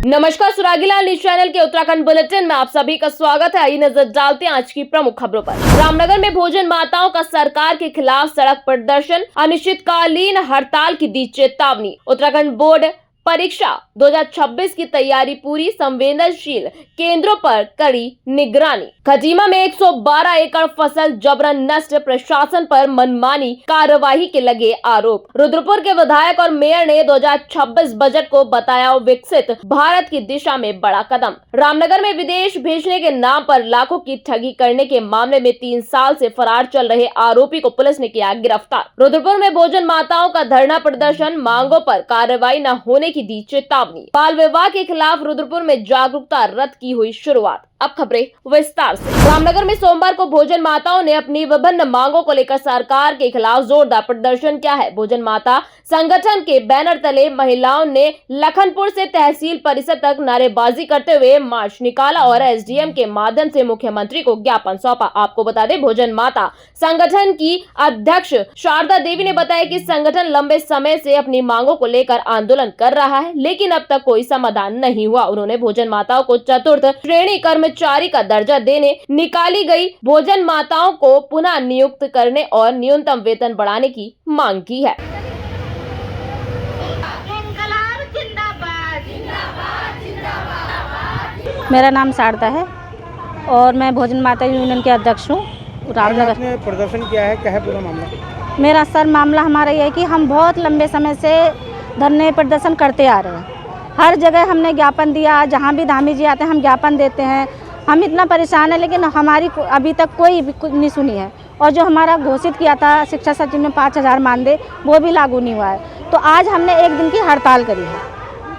नमस्कार, सुरागीलाल news channel के Uttarakhand bulletin में आप सभी का स्वागत है। आइए नजर डालते हैं आज की प्रमुख खबरों पर। रामनगर में भोजन माताओं का सरकार के खिलाफ सड़क प्रदर्शन, अनिश्चितकालीन हड़ताल की दी चेतावनी। उत्तराखंड बोर्ड परीक्षा 2026 की तैयारी पूरी, संवेदनशील केंद्रों पर कड़ी निगरानी। खटीमा में 112 एकड़ फसल जबरन नष्ट, प्रशासन पर मनमानी कार्रवाई के लगे आरोप। रुद्रपुर के विधायक और मेयर ने 2026 बजट को बताया विकसित भारत की दिशा में बड़ा कदम। रामनगर में विदेश भेजने के नाम पर लाखों की ठगी करने के मामले में 3 साल से फरार चल रहे आरोपी को पुलिस ने किया गिरफ्तार। रुद्रपुर में भोजन माताओं का धरना प्रदर्शन, मांगों पर कार्रवाई न होने की दी चेतावनी। बाल विवाह के खिलाफ रुद्रपुर में जागरूकता रथ की हुई शुरुआत। अब खबरें विस्तार से। रामनगर में सोमवार को भोजन माताओं ने अपनी विभिन्न मांगों को लेकर सरकार के खिलाफ जोरदार प्रदर्शन किया है। भोजन माता संगठन के बैनर तले महिलाओं ने लखनपुर से तहसील परिसर तक नारेबाजी करते हुए मार्च निकाला और एसडीएम के माध्यम से मुख्यमंत्री को ज्ञापन सौंपा। आपको बता दें, भोजन माता संगठन की अध्यक्ष शारदा देवी ने बताया कि संगठन लंबे समय से अपनी मांगों को लेकर आंदोलन कर रहा है, लेकिन अब तक कोई समाधान नहीं हुआ। उन्होंने भोजन माताओं को चतुर्थ श्रेणी कर्मचारी का दर्जा देने, निकाली गई भोजन माताओं को पुनः नियुक्त करने और न्यूनतम वेतन बढ़ाने की मांग की है। मेरा नाम शारदा है और मैं भोजन माता यूनियन के अध्यक्ष हूँ रामनगर। आपने प्रदर्शन किया है, क्या है पूरा मामला? मेरा सर मामला हमारा ये है कि हम बहुत लंबे समय से धरने प्रदर्शन करते आ रहे हैं। हर जगह हमने ज्ञापन दिया, जहाँ भी धामी जी आते हैं हम ज्ञापन देते हैं। हम इतना परेशान है, लेकिन हमारी अभी तक कोई नहीं सुनी है। और जो हमारा घोषित किया था शिक्षा सचिव ने 5000 मानदेय, वो भी लागू नहीं हुआ है। तो आज हमने 1 दिन की हड़ताल करी है।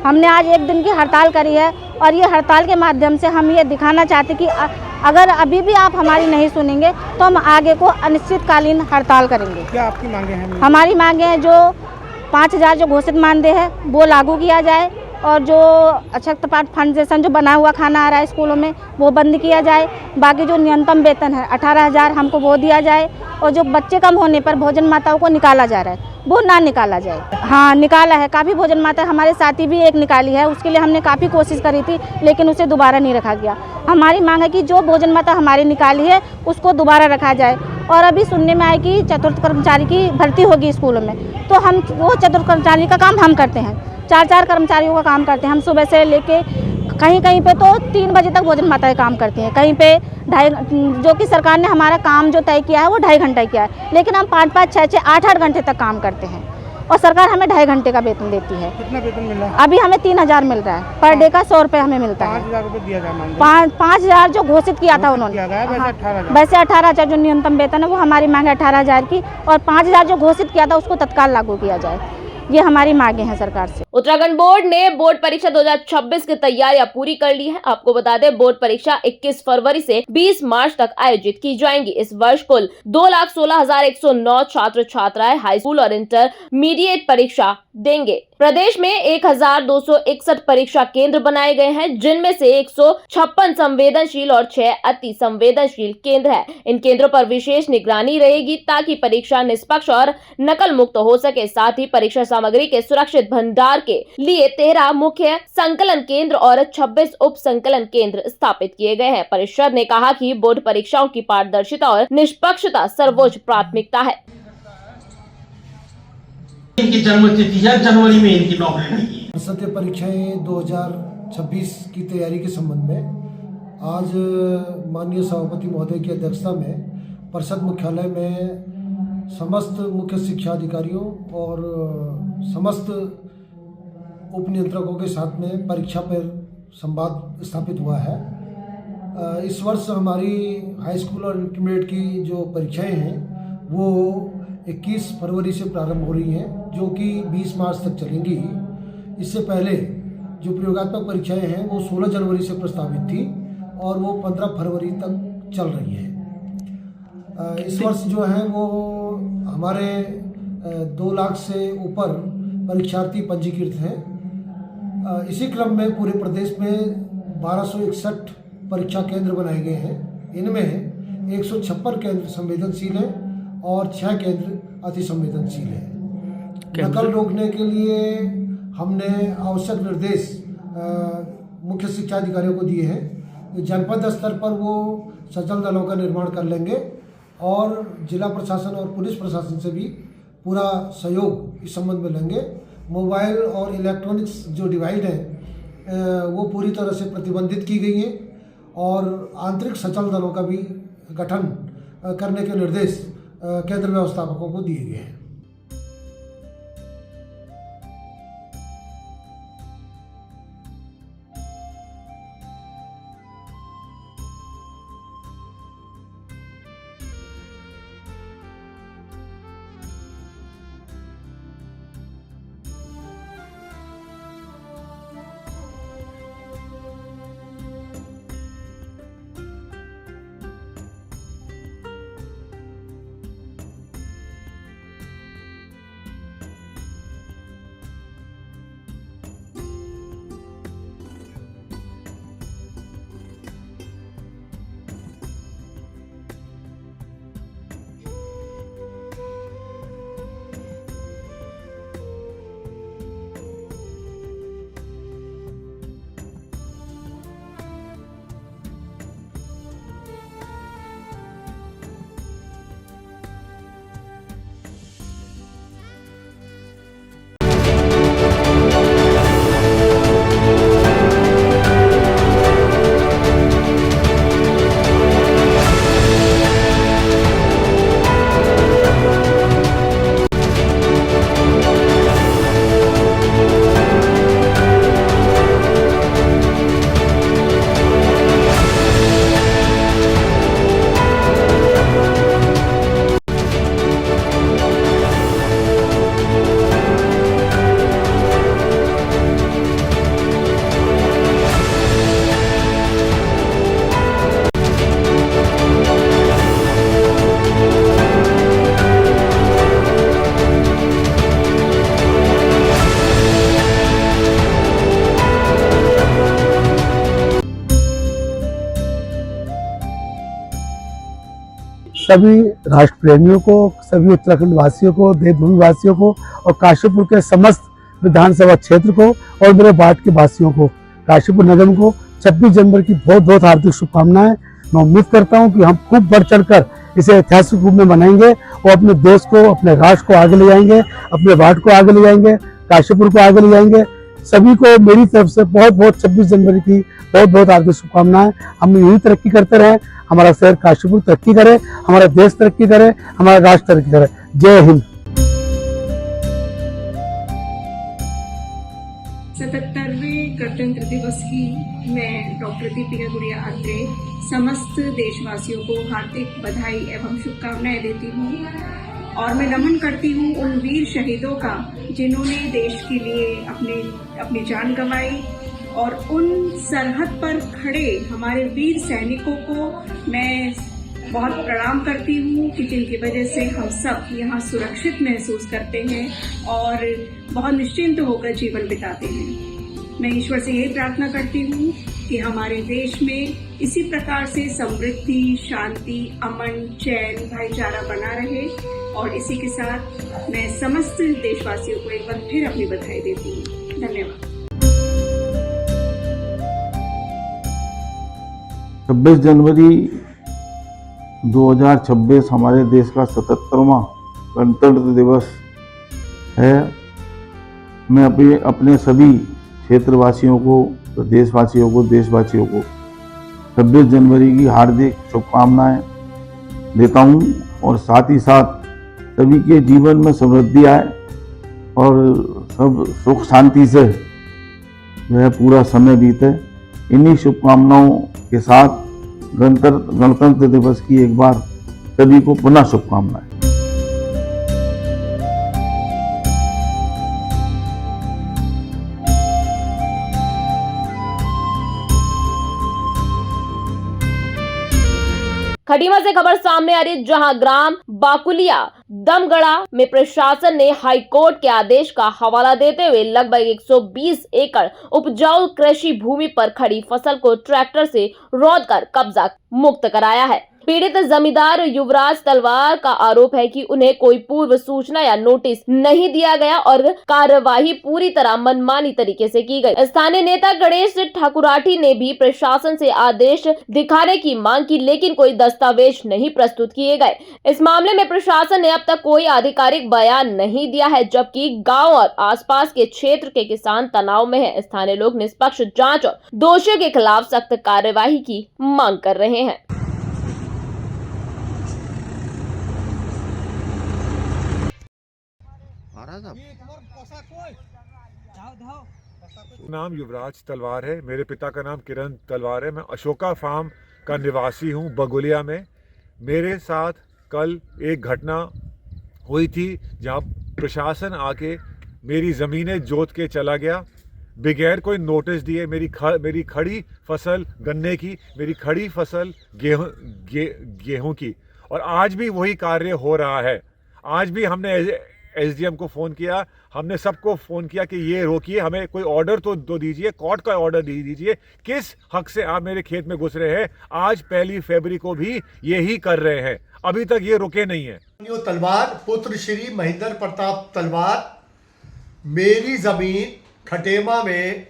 हमने आज 1 दिन की हड़ताल करी है और ये हड़ताल के माध्यम से हम ये दिखाना चाहते कि अगर अभी भी आप हमारी नहीं सुनेंगे तो हम आगे को अनिश्चितकालीन हड़ताल करेंगे। क्या आपकी मांगे हैं? हमारी मांगे हैं जो 5000 जो घोषित मानदेय है वो लागू किया जाए, और जो अक्षत पाठ फाउंडेशन जो बना हुआ खाना आ रहा है स्कूलों में वो बंद किया जाए। बाकी जो न्यूनतम वेतन है 18,000 हमको वो दिया जाए, और जो बच्चे कम होने पर भोजन माताओं को निकाला जा रहा है वो ना निकाला जाए। हाँ, निकाला है, काफ़ी भोजन माता हमारे साथी भी एक निकाली है, उसके लिए हमने काफ़ी कोशिश करी थी लेकिन उसे दोबारा नहीं रखा गया। हमारी मांग है कि जो भोजन माता हमारी निकाली है उसको दोबारा रखा जाए। और अभी सुनने में आया कि चतुर्थ कर्मचारी की भर्ती होगी स्कूलों में, तो हम वो चतुर्थ कर्मचारी का काम हम करते हैं, 4-4 कर्मचारियों का काम करते हैं हम। सुबह से लेके कहीं कहीं पे तो 3 बजे तक भोजन माताएं काम करती हैं, कहीं पे 2.5, जो कि सरकार ने हमारा काम जो तय किया है वो 2.5 घंटा किया है, लेकिन हम 5-5, 6-6, 8-8 घंटे तक काम करते हैं और सरकार हमें 2.5 घंटे का वेतन देती है। कितना वेतन मिल रहा है? अभी हमें 3000 मिल रहा है, पर डे का 100 रुपये हमें मिलता है। 5000 रुपये दिया जाए। 5000 जो घोषित किया था उन्होंने, वैसे 18,000 जो न्यूनतम वेतन है वो हमारी मांग है 18,000 की, और 5000 जो घोषित किया था उसको तत्काल लागू किया जाए। ये हमारी मांगे हैं सरकार से। उत्तराखंड बोर्ड ने बोर्ड परीक्षा 2026 की तैयारियां पूरी कर ली है। आपको बता दें, बोर्ड परीक्षा 21 फरवरी से 20 मार्च तक आयोजित की जाएंगी। इस वर्ष कुल 2,16,109 छात्र छात्राएं हाई स्कूल और इंटरमीडिएट परीक्षा देंगे। प्रदेश में 1,261 परीक्षा केंद्र बनाए गए हैं, जिनमें से 156 संवेदनशील और 6 अति संवेदनशील केंद्र है। इन केंद्रों पर विशेष निगरानी रहेगी ताकि परीक्षा निष्पक्ष और नकल मुक्त हो सके। साथ ही परीक्षा सामग्री के सुरक्षित भंडार के लिए 13 मुख्य संकलन केंद्र और 26 उप संकलन केंद्र स्थापित किए गए हैं। परिषद ने कहा कि बोर्ड परीक्षाओं की पारदर्शिता और निष्पक्षता सर्वोच्च प्राथमिकता है। इनकी जन्मतिथि है, जनवरी में इनकी नौकरी नहीं है। संसदीय परीक्षाएं 2026 की तैयारी के संबंध में आज माननीय सभापति महोदय की अध्यक्षता में परिषद मुख्यालय में समस्त मुख्य शिक्षा अधिकारियों और समस्त उप नियंत्रकों के साथ में परीक्षा पर संवाद स्थापित हुआ है। इस वर्ष हमारी हाई स्कूल और इंटरमीडिएट की जो परीक्षाएं हैं वो 21 फरवरी से प्रारंभ हो रही हैं, जो कि 20 मार्च तक चलेंगी। इससे पहले जो प्रयोगात्मक परीक्षाएं हैं वो 16 जनवरी से प्रस्तावित थी और वो 15 फरवरी तक चल रही हैं। इस वर्ष जो है वो हमारे 2 लाख से ऊपर परीक्षार्थी पंजीकृत हैं। इसी क्रम में पूरे प्रदेश में 1261 परीक्षा केंद्र बनाए गए हैं। इनमें 156 केंद्र संवेदनशील हैं और 6 केंद्र अति संवेदनशील हैं। नकल रोकने के लिए हमने आवश्यक निर्देश मुख्य शिक्षा अधिकारियों को दिए हैं। जनपद स्तर पर वो सचल दलों का निर्माण कर लेंगे और जिला प्रशासन और पुलिस प्रशासन से भी पूरा सहयोग इस संबंध में लेंगे। मोबाइल और इलेक्ट्रॉनिक्स जो डिवाइस हैं वो पूरी तरह से प्रतिबंधित की गई हैं और आंतरिक सचल दलों का भी गठन करने के निर्देश केंद्र व्यवस्थापकों को दिए गए हैं। सभी राष्ट्र प्रेमियों को, सभी उत्तराखंड वासियों को, देवभूमि वासियों को और काशीपुर के समस्त विधानसभा क्षेत्र को और मेरे वार्ड के वासियों को, काशीपुर नगर को 26 जनवरी की बहुत बहुत हार्दिक शुभकामनाएं। मैं उम्मीद करता हूं कि हम खूब बढ़ चढ़कर इसे ऐतिहासिक रूप में मनाएंगे और अपने देश को, अपने राष्ट्र को आगे ले जाएंगे, अपने वार्ड को आगे ले जाएंगे, काशीपुर को आगे ले जाएंगे। सभी को मेरी तरफ से बहुत बहुत 26 जनवरी की बहुत बहुत हार्दिक शुभकामनाएं। हम यही तरक्की करते रहें, हमारा शहर काशीपुर तरक्की करे, हमारा देश तरक्की करे, हमारा राष्ट्र तरक्की करे। जय हिंद। 77वें गणतंत्र दिवस की मैं डॉक्टर दीपिका गुड़िया अत्रे समस्त देशवासियों को हार्दिक बधाई एवं शुभकामनाएं देती हूँ और मैं नमन करती हूँ उन वीर शहीदों का जिन्होंने देश के लिए अपनी जान गंवाई और उन सरहद पर खड़े हमारे वीर सैनिकों को मैं बहुत प्रणाम करती हूँ कि जिनकी वजह से हम सब यहाँ सुरक्षित महसूस करते हैं और बहुत निश्चिंत होकर जीवन बिताते हैं। मैं ईश्वर से यही प्रार्थना करती हूँ कि हमारे देश में इसी प्रकार से समृद्धि, शांति, अमन, चैन, भाईचारा बना रहे और इसी के साथ मैं समस्त देशवासियों को एक बार फिर अपनी बधाई देती हूँ। धन्यवाद। 26 जनवरी 2026 हमारे देश का 77वां गणतंत्र दिवस है। मैं अपने सभी क्षेत्रवासियों को, प्रदेशवासियों को, देशवासियों को 26 जनवरी की हार्दिक शुभकामनाएं देता हूं और साथ ही साथ सभी के जीवन में समृद्धि आए और सब सुख शांति से वह पूरा समय बीते। इन्हीं शुभकामनाओं के साथ गणतंत्र दिवस की एक बार सभी को पुनः शुभकामनाएं। खटीमा से खबर सामने आ रही, जहां ग्राम बाकुलिया दमगढ़ा में प्रशासन ने हाई कोर्ट के आदेश का हवाला देते हुए लगभग 120 एकड़ उपजाऊ कृषि भूमि पर खड़ी फसल को ट्रैक्टर से रौंदकर कब्जा मुक्त कराया है। पीड़ित जमींदार युवराज तलवार का आरोप है कि उन्हें कोई पूर्व सूचना या नोटिस नहीं दिया गया और कार्यवाही पूरी तरह मनमानी तरीके से की गई। स्थानीय नेता गणेश ठाकुराठी ने भी प्रशासन से आदेश दिखाने की मांग की, लेकिन कोई दस्तावेज नहीं प्रस्तुत किए गए। इस मामले में प्रशासन ने अब तक कोई आधिकारिक बयान नहीं दिया है, जबकि गाँव और आसपास के क्षेत्र के किसान तनाव में है। स्थानीय लोग निष्पक्ष जाँच और दोषियों के खिलाफ सख्त कार्यवाही की मांग कर रहे हैं। नाम युवराज तलवार है, मेरे पिता का नाम किरण तलवार है। मैं अशोका फार्म का निवासी हूँ बगोलिया में। मेरे साथ कल एक घटना हुई थी जहाँ प्रशासन आके मेरी ज़मीनें जोत के चला गया बगैर कोई नोटिस दिए। मेरी खड़ी फसल गन्ने की, मेरी खड़ी फसल गेहूं की, और आज भी वही कार्य हो रहा है। आज भी हमने एसडीएम को फ़ोन किया, हमने सबको फ़ोन किया कि ये रोकिए, हमें कोई ऑर्डर तो दीजिए, कोर्ट का ऑर्डर दीजिए, किस हक से आप मेरे खेत में घुस रहे हैं। आज 1 फरवरी को भी यही कर रहे हैं, अभी तक ये रुके नहीं है। तलवार पुत्र श्री महेंद्र प्रताप तलवार मेरी ज़मीन खटेमा में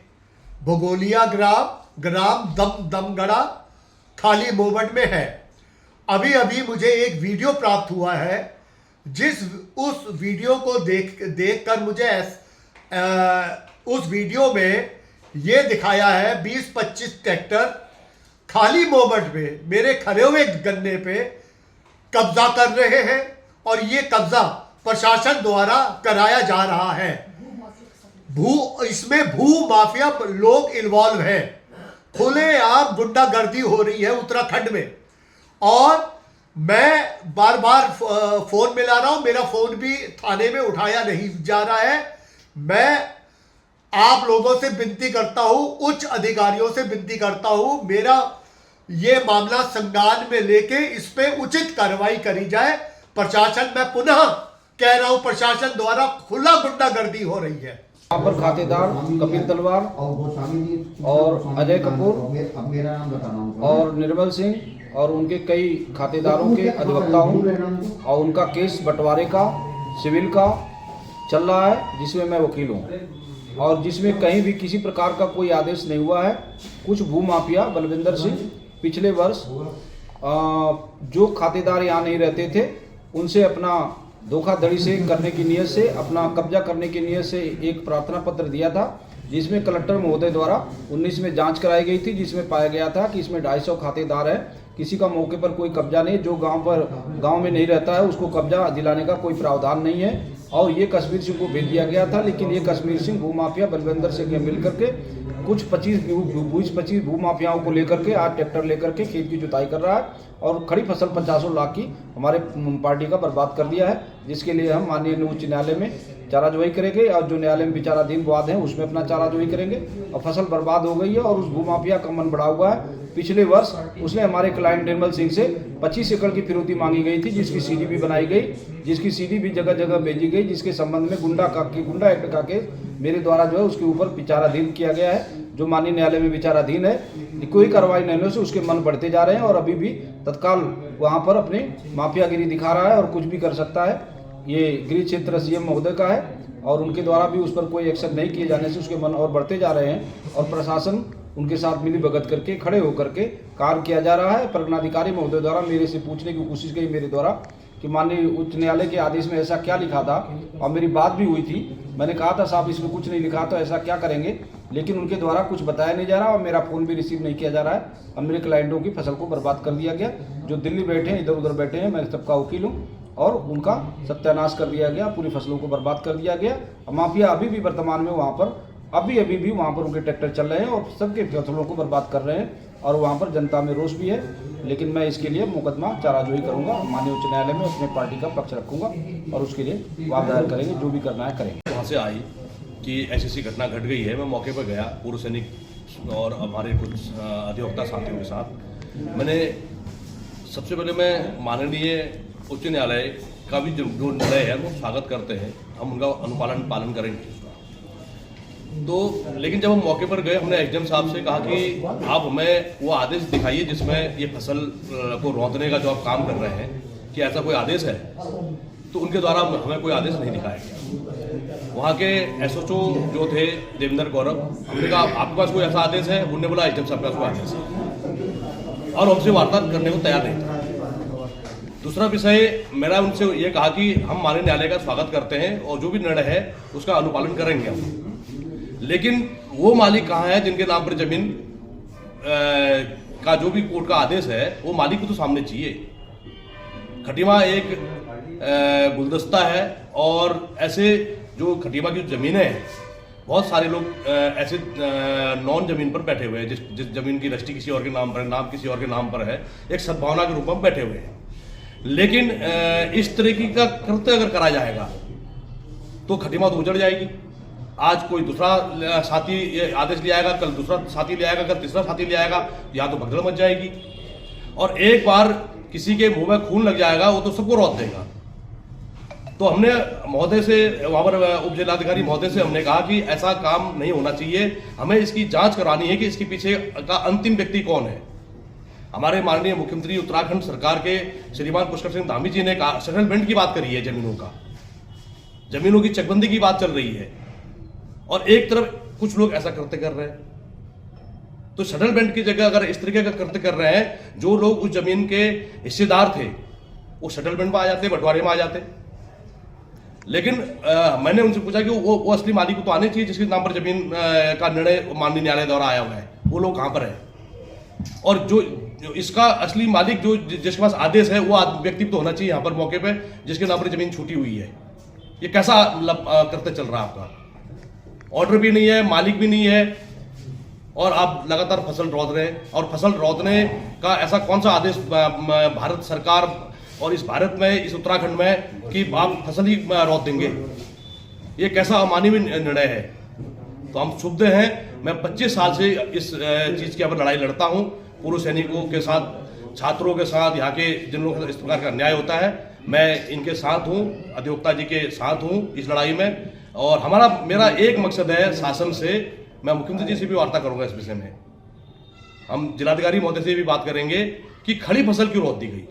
भगोलिया ग्राम दमगढ़ा खाली मोमेंट में है। अभी मुझे एक वीडियो प्राप्त हुआ है, उस वीडियो को देखकर मुझे उस वीडियो में ये दिखाया है 20-25 ट्रैक्टर खाली मोमेंट में मेरे खड़े हुए गन्ने पे कब्जा कर रहे हैं, और ये कब्जा प्रशासन द्वारा कराया जा रहा है। इसमें भू माफिया लोग इन्वॉल्व हैं, खुलेआम गुंडागर्दी हो रही है उत्तराखंड में। और मैं बार फोन मिला रहा हूं, मेरा फोन भी थाने में उठाया नहीं जा रहा है। मैं आप लोगों से विनती करता हूं, उच्च अधिकारियों से विनती करता हूं, मेरा ये मामला संज्ञान में लेके इस पे उचित कार्रवाई करी जाए। प्रशासन, मैं पुनः कह रहा हूं, प्रशासन द्वारा खुला गुंडागर्दी हो रही है। यहाँ पर खातेदार कपिल तलवार और अजय कपूर और निर्मल सिंह और उनके कई खातेदारों के अधिवक्ता हूँ, और उनका केस बंटवारे का सिविल का चल रहा है, जिसमें मैं वकील हूँ, और जिसमें कहीं भी किसी प्रकार का कोई आदेश नहीं हुआ है। कुछ भूमाफिया बलविंदर सिंह पिछले वर्ष जो खातेदार यहाँ नहीं रहते थे, उनसे अपना धोखाधड़ी से करने की नीयत से, अपना कब्जा करने की नीयत से एक प्रार्थना पत्र दिया था, जिसमें कलेक्टर महोदय द्वारा 19 में जांच कराई गई थी, जिसमें पाया गया था कि इसमें 250 खातेदार है, किसी का मौके पर कोई कब्जा नहीं, जो गांव में नहीं रहता है उसको कब्जा दिलाने का कोई प्रावधान नहीं है। और ये कश्मीर सिंह को भेज दिया गया था, लेकिन ये कश्मीर सिंह भूमाफिया बलविंदर सिंह के मिल करके कुछ 25 भूमाफियाओं को लेकर के आज ट्रैक्टर लेकर के खेत की जुताई कर रहा है, और खड़ी फसल 50 लाख की हमारे पार्टी का बर्बाद कर दिया है, जिसके लिए हम माननीय उच्च न्यायालय में चाराजोई करेंगे, और जो न्यायालय में विचाराधीन वाद है उसमें अपना चाराजोई करेंगे। और फसल बर्बाद हो गई है, और उस भूमाफिया का मन बढ़ा हुआ है। पिछले वर्ष उसने हमारे क्लाइंट निर्मल सिंह से 25 एकड़ की फिरौती मांगी गई थी, जिसकी सीडी भी बनाई गई, जिसकी सीडी भी जगह जगह भेजी गई, जिसके संबंध में गुंडा एक्ट का केस मेरे द्वारा जो है उसके ऊपर विचाराधीन किया गया है, जो माननीय न्यायालय में विचाराधीन है। कोई कार्रवाई नहीं होने से उसके मन बढ़ते जा रहे हैं, और अभी भी तत्काल वहाँ पर अपनी माफियागिरी दिखा रहा है और कुछ भी कर सकता है। ये गृह क्षेत्र सीएम महोदय का है, और उनके द्वारा भी उस पर कोई एक्शन नहीं किए जाने से उसके मन और बढ़ते जा रहे हैं, और प्रशासन उनके साथ मिली भगत करके खड़े होकर के कार्य किया जा रहा है। प्रगणाधिकारी महोदय द्वारा मेरे से पूछने की कोशिश की मेरे द्वारा कि माननीय उच्च न्यायालय के आदेश में ऐसा क्या लिखा था, और मेरी बात भी हुई थी, मैंने कहा था साहब इसमें कुछ नहीं लिखा तो ऐसा क्या करेंगे, लेकिन उनके द्वारा कुछ बताया नहीं जा रहा, और मेरा फ़ोन भी रिसीव नहीं किया जा रहा है। और मेरे क्लाइंटों की फसल को बर्बाद कर दिया गया, जो दिल्ली बैठे हैं, इधर उधर बैठे हैं, मैं सबका वकील हूँ, और उनका सत्यानाश कर दिया गया, पूरी फसलों को बर्बाद कर दिया गया। माफिया अभी भी वर्तमान में वहाँ पर अभी भी वहाँ पर उनके ट्रैक्टर चल रहे हैं और सबके फसलों को बर्बाद कर रहे हैं, और वहाँ पर जनता में रोष भी है। लेकिन मैं इसके लिए मुकदमा चाराजोई करूँगा, माननीय उच्च न्यायालय में अपने पार्टी का पक्ष रखूँगा, और उसके लिए वाद दायर करेंगे, जो भी करना है करेंगे। वहाँ से आई कि ऐसी घटना घट गई है, मैं मौके पर गया पूर्व सैनिक और हमारे कुछ अधिवक्ता साथियों के साथ। मैंने सबसे पहले मैं माननीय उच्च न्यायालय का भी जो निर्णय है वो स्वागत करते हैं, हम उनका पालन करेंगे। तो लेकिन जब हम मौके पर गए, हमने एसडीएम साहब से कहा कि आप हमें वो आदेश दिखाइए जिसमें ये फसल को रौंदने का जो आप काम कर रहे हैं, कि ऐसा कोई आदेश है। तो उनके द्वारा हमें कोई आदेश नहीं दिखाया गया। वहाँ के एसओचओ जो थे देवेंद्र गौरव, हमने कहा आपके पास कोई ऐसा आदेश है? उन्होंने बोला एसडीएम साहब के पास कोई आदेश है, और हमसे वार्ता करने को तैयार नहीं था। दूसरा विषय मेरा उनसे ये कहा कि हम माननीय न्यायालय का स्वागत करते हैं और जो भी निर्णय है उसका अनुपालन करेंगे हम, लेकिन वो मालिक कहाँ है जिनके नाम पर जमीन का जो भी कोर्ट का आदेश है वो मालिक को तो सामने चाहिए। खटीमा एक गुलदस्ता है, और ऐसे जो खटीमा की जमीनें हैं, बहुत सारे लोग ऐसे नॉन जमीन पर बैठे हुए हैं, जिस जमीन की रजिस्ट्री किसी और के नाम पर है, नाम किसी और के नाम पर है, एक सद्भावना के रूप में बैठे हुए हैं। लेकिन इस तरीके का कृत्य अगर करा जाएगा तो खटीमा तो उजड़ जाएगी। आज कोई दूसरा साथी आदेश ले आएगा, कल दूसरा साथी ले आएगा, कल तीसरा साथी ले आएगा, यहाँ तो भगदड़ मच जाएगी। और एक बार किसी के मुंह में खून लग जाएगा वो तो सबको रौंद देगा। तो हमने महोदय से, वहाँ पर उप जिलाधिकारी महोदय से हमने कहा कि ऐसा काम नहीं होना चाहिए, हमें इसकी जांच करानी है कि इसके पीछे का अंतिम व्यक्ति कौन है। हमारे माननीय मुख्यमंत्री उत्तराखंड सरकार के श्रीमान पुष्कर सिंह धामी जी ने सेटलमेंट की बात करी है, जमीनों की चकबंदी की बात चल रही है, और एक तरफ कुछ लोग ऐसा करते कर रहे हैं। तो सेटलमेंट की जगह अगर इस तरीके का कृत्य कर रहे हैं, जो लोग उस जमीन के हिस्सेदार थे वो सेटलमेंट में आ जाते, बंटवारे में आ जाते। लेकिन मैंने उनसे पूछा कि वो असली मालिक को तो आने चाहिए जिसके नाम पर जमीन का निर्णय माननीय न्यायालय द्वारा आया हुआ है, वो लोग कहाँ पर है? और जो इसका असली मालिक जो जिसके पास आदेश है वो व्यक्ति तो होना चाहिए यहाँ पर मौके पे, जिसके नाम पर जमीन छूटी हुई है। ये कैसा करते चल रहा है आपका? ऑर्डर भी नहीं है, मालिक भी नहीं है, और आप लगातार फसल रौंद रहे हैं। और फसल रौंदने का ऐसा कौन सा आदेश भारत सरकार और इस भारत में, इस उत्तराखंड में, कि आप फसल ही रौंद देंगे? ये कैसा अमानवीय निर्णय है? तो हम क्षुब्ध हैं। मैं 25 साल से इस चीज़ के ऊपर लड़ाई लड़ता हूँ, पूर्व सैनिकों के साथ, छात्रों के साथ, यहाँ के जिन लोगों के साथ इस प्रकार का अन्याय होता है, मैं इनके साथ हूँ, अधिवक्ता जी के साथ हूँ इस लड़ाई में। और मेरा एक मकसद है शासन से, मैं मुख्यमंत्री जी से भी वार्ता करूँगा इस विषय में, हम जिलाधिकारी महोदय से भी बात करेंगे कि खड़ी फसल क्यों रौंद दी गई।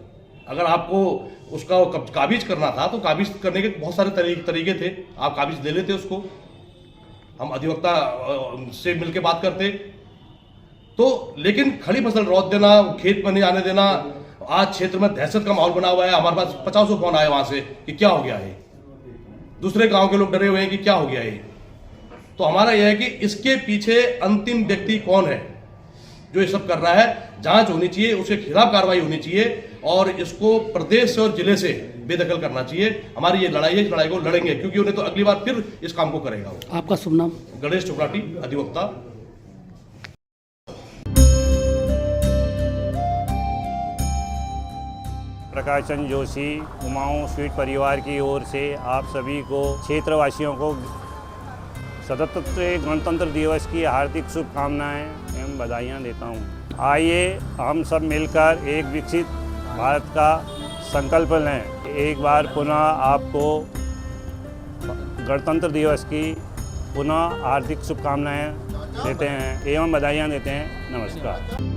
अगर आपको उसका काबिज करना था तो काबिज करने के बहुत सारे तरीके थे, आप काबिज दे लेते उसको, हम अधिवक्ता से मिलकर बात करते। तो लेकिन खड़ी फसल रौंद देना, खेत में नहीं आने देना, आज क्षेत्र में दहशत का माहौल बना हुआ है। हमारे पास 50 फोन आए वहां से कि क्या हो गया है, दूसरे गांव के लोग डरे हुए हैं कि क्या हो गया है। तो हमारा यह है कि इसके पीछे अंतिम व्यक्ति कौन है जो ये सब कर रहा है, जांच होनी चाहिए, उसके खिलाफ कार्रवाई होनी चाहिए, और इसको प्रदेश और जिले से बेदखल करना चाहिए। हमारी ये लड़ाई है, इस लड़ाई को लड़ेंगे, क्योंकि उन्हें तो अगली बार फिर इस काम को करेगा वो। आपका शुभ नाम? गणेश चोपड़ाटी, अधिवक्ता। प्रकाश चंद्र जोशी, कुमाऊं स्वीट परिवार की ओर से आप सभी को, क्षेत्रवासियों को 77वें गणतंत्र दिवस की हार्दिक शुभकामनाएं एवं बधाइयाँ देता हूँ। आइए हम सब मिलकर एक विकसित भारत का संकल्प लें। एक बार पुनः आपको गणतंत्र दिवस की पुनः हार्दिक शुभकामनाएं देते हैं एवं बधाइयाँ देते हैं। नमस्कार।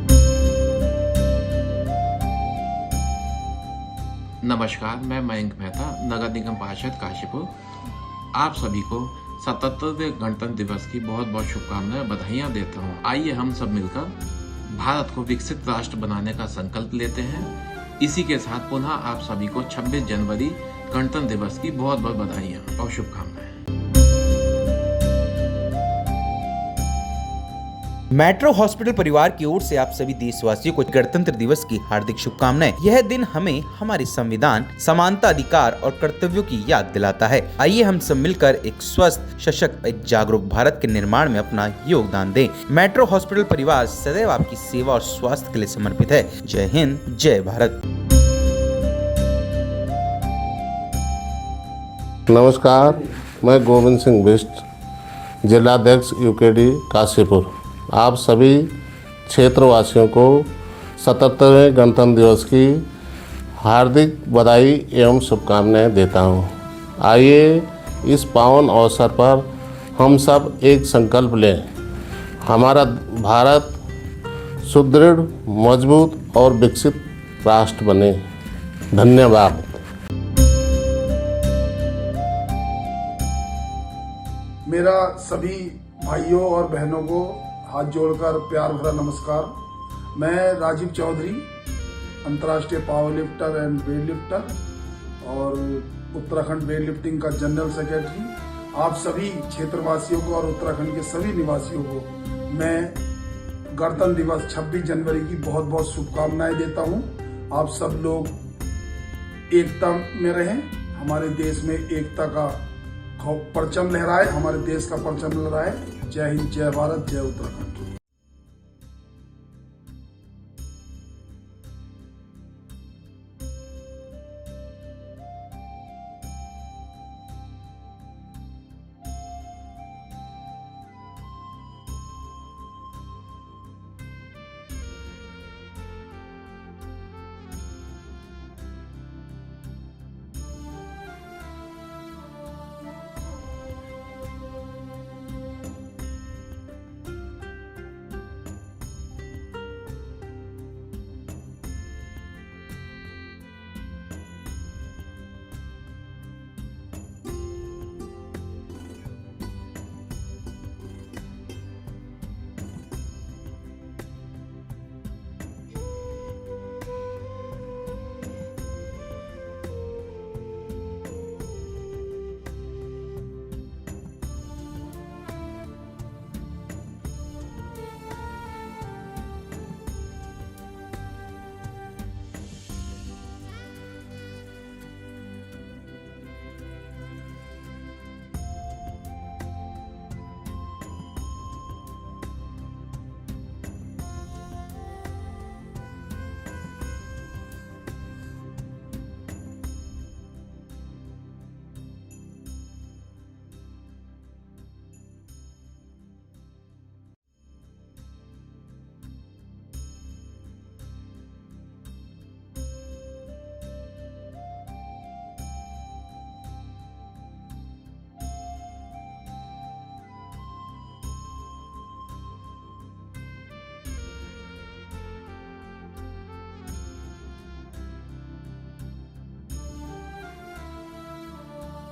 नमस्कार, मैं मयंक मेहता, नगर निगम पार्षद काशीपुर। आप सभी को 77वें गणतंत्र दिवस की बहुत बहुत शुभकामनाएं, बधाइयाँ देता हूँ। आइए हम सब मिलकर भारत को विकसित राष्ट्र बनाने का संकल्प लेते हैं। इसी के साथ पुनः आप सभी को 26 जनवरी गणतंत्र दिवस की बहुत बहुत बधाइयाँ और शुभकामनाएं। मेट्रो हॉस्पिटल परिवार की ओर से आप सभी देशवासियों को गणतंत्र दिवस की हार्दिक शुभकामनाएं। यह दिन हमें हमारे संविधान, समानता, अधिकार और कर्तव्यों की याद दिलाता है। आइए हम सब मिलकर एक स्वस्थ, सशक्त, एक जागरूक भारत के निर्माण में अपना योगदान दें। मेट्रो हॉस्पिटल परिवार सदैव आपकी सेवा और स्वास्थ्य के लिए समर्पित है। जय हिंद, जय भारत। नमस्कार, मैं गोविंद सिंह बिष्ट, जिलाध्यक्ष यूकेडी काशीपुर। आप सभी क्षेत्रवासियों को 77वें गणतंत्र दिवस की हार्दिक बधाई एवं शुभकामनाएं देता हूं। आइए इस पावन अवसर पर हम सब एक संकल्प लें, हमारा भारत सुदृढ़, मजबूत और विकसित राष्ट्र बने। धन्यवाद। मेरा सभी भाइयों और बहनों को हाथ जोड़कर प्यार भरा नमस्कार। मैं राजीव चौधरी, अंतर्राष्ट्रीय power lifter and weight lifter और उत्तराखंड वेट लिफ्टिंग का जनरल सेक्रेटरी, आप सभी क्षेत्रवासियों को और उत्तराखंड के सभी निवासियों को मैं गणतंत्र दिवस 26 जनवरी की बहुत बहुत शुभकामनाएं देता हूं। आप सब लोग एकता में रहें, हमारे देश में एकता का परचम लहराए, हमारे देश का परचम लहराए। जय हिंद, जय भारत, जय उत्तराखंड।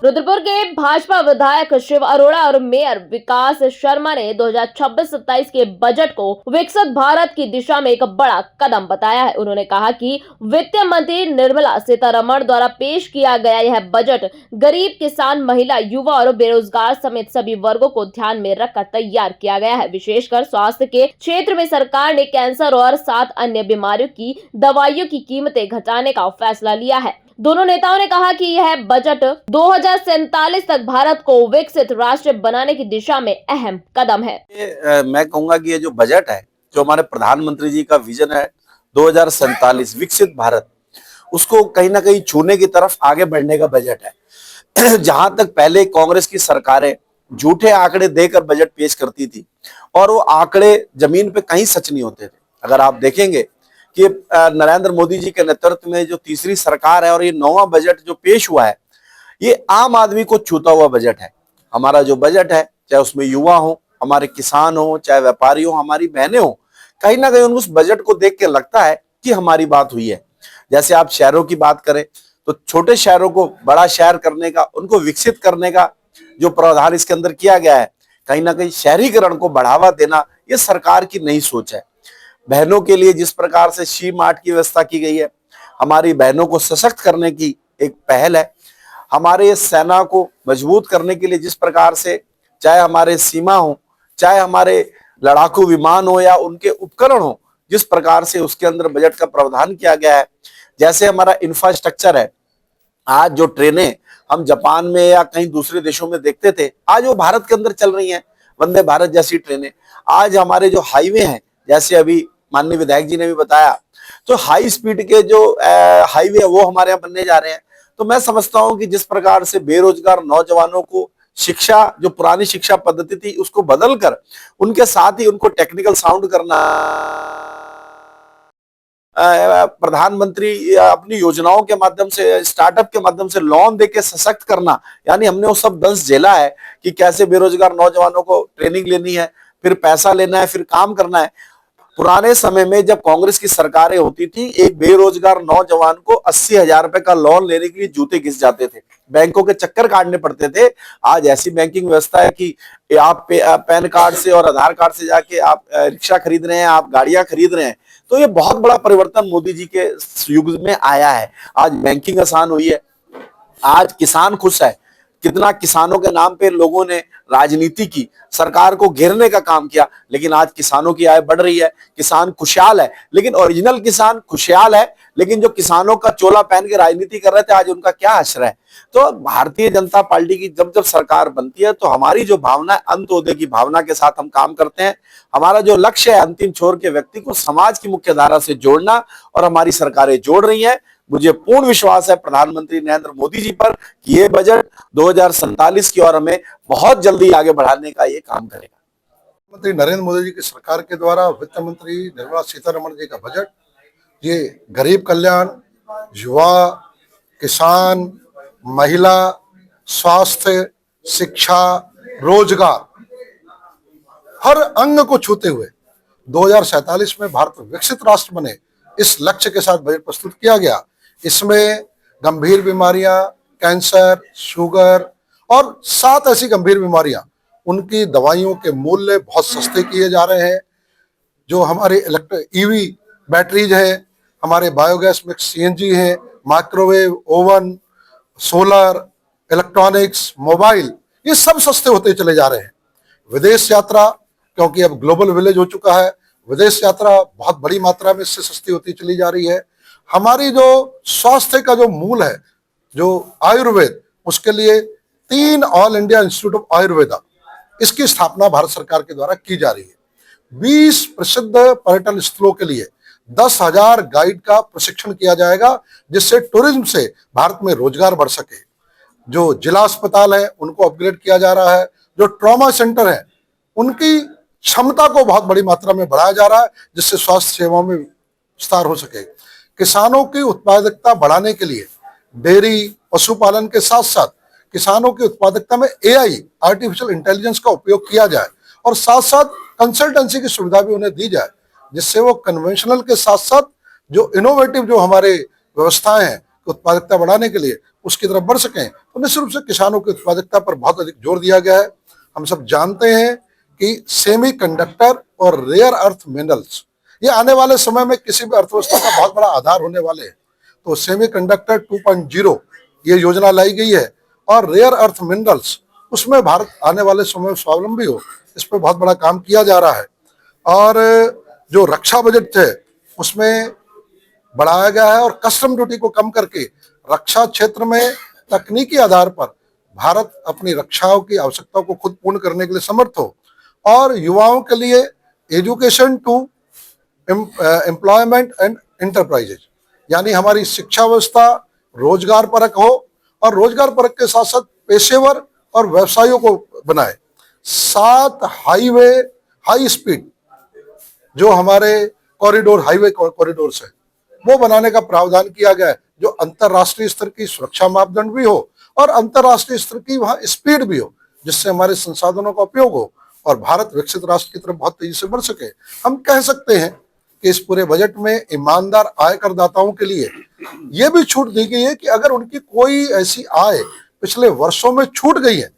रुद्रपुर के भाजपा विधायक शिव अरोड़ा और मेयर विकास शर्मा ने 2026-27 के बजट को विकसित भारत की दिशा में एक बड़ा कदम बताया है। उन्होंने कहा कि वित्त मंत्री निर्मला सीतारमण द्वारा पेश किया गया यह बजट गरीब, किसान, महिला, युवा और बेरोजगार समेत सभी वर्गों को ध्यान में रखकर तैयार किया गया है। विशेषकर स्वास्थ्य के क्षेत्र में सरकार ने कैंसर और 7 अन्य बीमारियों की दवाइयों की कीमतें घटाने का फैसला लिया है। दोनों नेताओं ने कहा कि यह बजट 2047 तक भारत को विकसित राष्ट्र बनाने की दिशा में अहम कदम है। मैं कहूंगा कि ये जो बजट है, जो हमारे प्रधानमंत्री जी का विजन है 2047 विकसित भारत, उसको कहीं ना कहीं छूने की तरफ आगे बढ़ने का बजट है। जहां तक पहले कांग्रेस की सरकारें झूठे आंकड़े देकर बजट पेश करती थी और वो आंकड़े जमीन पे कहीं सच नहीं होते थे। अगर आप देखेंगे कि नरेंद्र मोदी जी के नेतृत्व में जो तीसरी सरकार है और ये 9वां बजट जो पेश हुआ है, ये आम आदमी को छूता हुआ बजट है। हमारा जो बजट है, चाहे उसमें युवा हो, हमारे किसान हो, चाहे व्यापारी हो, हमारी बहनें हो, कहीं ना कहीं उस बजट को देख के लगता है कि हमारी बात हुई है। जैसे आप शहरों की बात करें तो छोटे शहरों को बड़ा शहर करने का, उनको विकसित करने का जो प्रावधान इसके अंदर किया गया है, कहीं ना कहीं शहरीकरण को बढ़ावा देना ये सरकार की नई सोच है। बहनों के लिए जिस प्रकार से शी मार्ट की व्यवस्था की गई है, हमारी बहनों को सशक्त करने की एक पहल है। हमारे सेना को मजबूत करने के लिए जिस प्रकार से चाहे हमारे सीमा हो, चाहे हमारे लड़ाकू विमान हो या उनके उपकरण हो, जिस प्रकार से उसके अंदर बजट का प्रावधान किया गया है। जैसे हमारा इंफ्रास्ट्रक्चर है, आज जो ट्रेनें हम जापान में या कहीं दूसरे देशों में देखते थे, आज वो भारत के अंदर चल रही हैं, वंदे भारत जैसी ट्रेनें। आज हमारे जो हाईवे हैं, जैसे अभी माननीय विधायक जी ने भी बताया, तो हाई स्पीड के जो हाईवे वो हमारे यहाँ बनने जा रहे हैं। तो मैं समझता हूं कि जिस प्रकार से बेरोजगार नौजवानों को शिक्षा, जो पुरानी शिक्षा पद्धति थी, उसको बदलकर उनके साथ ही उनको टेक्निकल साउंड करना, प्रधानमंत्री अपनी योजनाओं के माध्यम से, स्टार्टअप के माध्यम से लोन देके सशक्त करना, यानी हमने वो सब दंश झेला है कि कैसे बेरोजगार नौजवानों को ट्रेनिंग लेनी है, फिर पैसा लेना है, फिर काम करना है। पुराने समय में जब कांग्रेस की सरकारें होती थी, एक बेरोजगार नौजवान को 80,000 रुपए का लोन लेने के लिए जूते घिस जाते थे, बैंकों के चक्कर काटने पड़ते थे। आज ऐसी बैंकिंग व्यवस्था है कि आप पैन कार्ड से और आधार कार्ड से जाके आप रिक्शा खरीद रहे हैं, आप गाड़ियां खरीद रहे हैं। तो ये बहुत बड़ा परिवर्तन मोदी जी के युग में आया है। आज बैंकिंग आसान हुई है, आज किसान खुश है। कितना किसानों के नाम पे लोगों ने राजनीति की, सरकार को घेरने का काम किया, लेकिन आज किसानों की आय बढ़ रही है, किसान खुशहाल है। लेकिन ओरिजिनल किसान खुशहाल है, लेकिन जो किसानों का चोला पहन के राजनीति कर रहे थे, आज उनका क्या असर है। तो भारतीय जनता पार्टी की जब जब सरकार बनती है तो हमारी जो भावना है, अंत्योदय की भावना के साथ हम काम करते हैं। हमारा जो लक्ष्य है अंतिम छोर के व्यक्ति को समाज की मुख्य धारा से जोड़ना, और हमारी सरकारें जोड़ रही हैं। मुझे पूर्ण विश्वास है प्रधानमंत्री नरेंद्र मोदी जी पर कि ये बजट 2047 की ओर हमें बहुत जल्दी आगे बढ़ाने का ये काम करेगा। प्रधानमंत्री नरेंद्र मोदी जी की सरकार के द्वारा वित्त मंत्री निर्मला सीतारमण जी का बजट, ये गरीब कल्याण, युवा, किसान, महिला, स्वास्थ्य, शिक्षा, रोजगार, हर अंग को छूते हुए 2047 में भारत विकसित राष्ट्र बने, इस लक्ष्य के साथ बजट प्रस्तुत किया गया। इसमें गंभीर बीमारियां, कैंसर, शुगर और 7 ऐसी गंभीर बीमारियां, उनकी दवाइयों के मूल्य बहुत सस्ते किए जा रहे हैं। जो हमारे ईवी बैटरीज है, हमारे बायोगैस मिक्स सीएनजी है, microwave oven, solar, electronics, mobile, ये सब सस्ते होते चले जा रहे हैं। विदेश यात्रा, क्योंकि अब ग्लोबल विलेज हो चुका है, विदेश यात्रा बहुत बड़ी मात्रा में इससे सस्ती होती चली जा रही है। हमारी जो स्वास्थ्य का जो मूल है, जो आयुर्वेद, उसके लिए 3 all India institute of Ayurveda, इसकी स्थापना भारत सरकार के द्वारा की जा रही है। 20 प्रसिद्ध पर्यटन स्थलों के लिए 10,000 गाइड का प्रशिक्षण किया जाएगा, जिससे टूरिज्म से भारत में रोजगार बढ़ सके। जो जिला अस्पताल है उनको अपग्रेड किया जा रहा है, जो ट्रॉमा सेंटर है उनकी क्षमता को बहुत बड़ी मात्रा में बढ़ाया जा रहा है, जिससे स्वास्थ्य सेवाओं में विस्तार हो सके। किसानों की उत्पादकता बढ़ाने के लिए डेयरी, पशुपालन के साथ साथ किसानों की उत्पादकता में एआई, आर्टिफिशियल इंटेलिजेंस का उपयोग किया जाए, और साथ साथ कंसल्टेंसी की सुविधा भी उन्हें दी जाए, जिससे वो कन्वेंशनल के साथ साथ जो इनोवेटिव जो हमारे व्यवस्थाएं हैं उत्पादकता बढ़ाने के लिए, उसकी तरफ बढ़ सकें। तो निश्चित रूप से किसानों की उत्पादकता पर बहुत अधिक जोर दिया गया है। हम सब जानते हैं कि सेमीकंडक्टर और रेयर अर्थ मिनरल्स, ये आने वाले समय में किसी भी अर्थव्यवस्था का बहुत बड़ा आधार होने वाले हैं। तो सेमीकंडक्टर 2.0 ये योजना लाई गई है, और रेयर अर्थ मिनरल्स, उसमें भारत आने वाले समय में स्वावलंबी हो, इस पर बहुत बड़ा काम किया जा रहा है। और जो रक्षा बजट है उसमें बढ़ाया गया है, और कस्टम ड्यूटी को कम करके रक्षा क्षेत्र में तकनीकी आधार पर भारत अपनी रक्षाओं की आवश्यकताओं को खुद पूर्ण करने के लिए समर्थ हो, और युवाओं के लिए education to employment and enterprises, यानी हमारी शिक्षा व्यवस्था रोजगार परक हो, और रोजगार परक के साथ साथ पेशेवर और व्यवसायियों को बनाए। 7 हाईवे हाई स्पीड जो हमारे कॉरिडोर, हाईवे कॉरिडोर्स है, वो बनाने का प्रावधान किया गया है, जो अंतरराष्ट्रीय स्तर की सुरक्षा मापदंड भी हो और अंतरराष्ट्रीय स्तर की वहां स्पीड भी हो, जिससे हमारे संसाधनों का उपयोग हो और भारत विकसित राष्ट्र की तरफ बहुत तेजी से बढ़ सके। हम कह सकते हैं कि इस पूरे बजट में ईमानदार आयकरदाताओं के लिए यह भी छूट दी गई है कि अगर उनकी कोई ऐसी आय पिछले वर्षों में छूट गई है,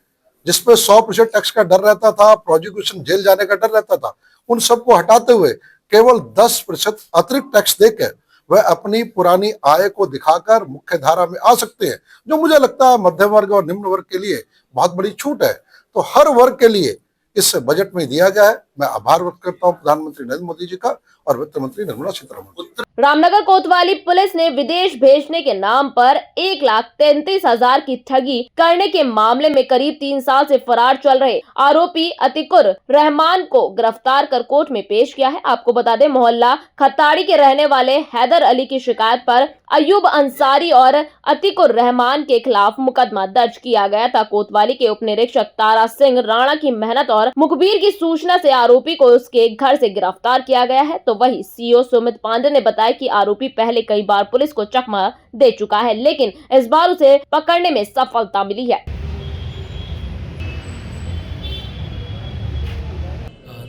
जिसपे 100% टैक्स का डर रहता था, प्रोसिक्यूशन जेल जाने का डर रहता था, उन सबको हटाते हुए केवल 10% अतिरिक्त टैक्स देकर वह अपनी पुरानी आय को दिखाकर मुख्य धारा में आ सकते हैं, जो मुझे लगता है मध्यम वर्ग और निम्न वर्ग के लिए बहुत बड़ी छूट है। तो हर वर्ग के लिए इस बजट में दिया गया है। मैं आभार व्यक्त करता हूं प्रधानमंत्री नरेंद्र मोदी जी का और वित्त मंत्री निर्मला सीतारमण। रामनगर कोतवाली पुलिस ने विदेश भेजने के नाम पर 1,33,000 की ठगी करने के मामले में करीब 3 साल से फरार चल रहे आरोपी अतिकुर रहमान को गिरफ्तार कर कोर्ट में पेश किया है। आपको बता दें, मोहल्ला खताड़ी के रहने वाले हैदर अली की शिकायत पर अयूब अंसारी और अतिकुर रहमान के खिलाफ मुकदमा दर्ज किया गया था। कोतवाली के उप निरीक्षक तारा सिंह राणा की मेहनत और मुखबिर की सूचना से आरोपी को उसके घर से गिरफ्तार किया गया है। तो वही सीओ सुमित पांडे ने बताया कि आरोपी पहले कई बार पुलिस को चकमा दे चुका है, लेकिन इस बार उसे पकड़ने में सफलता मिली है।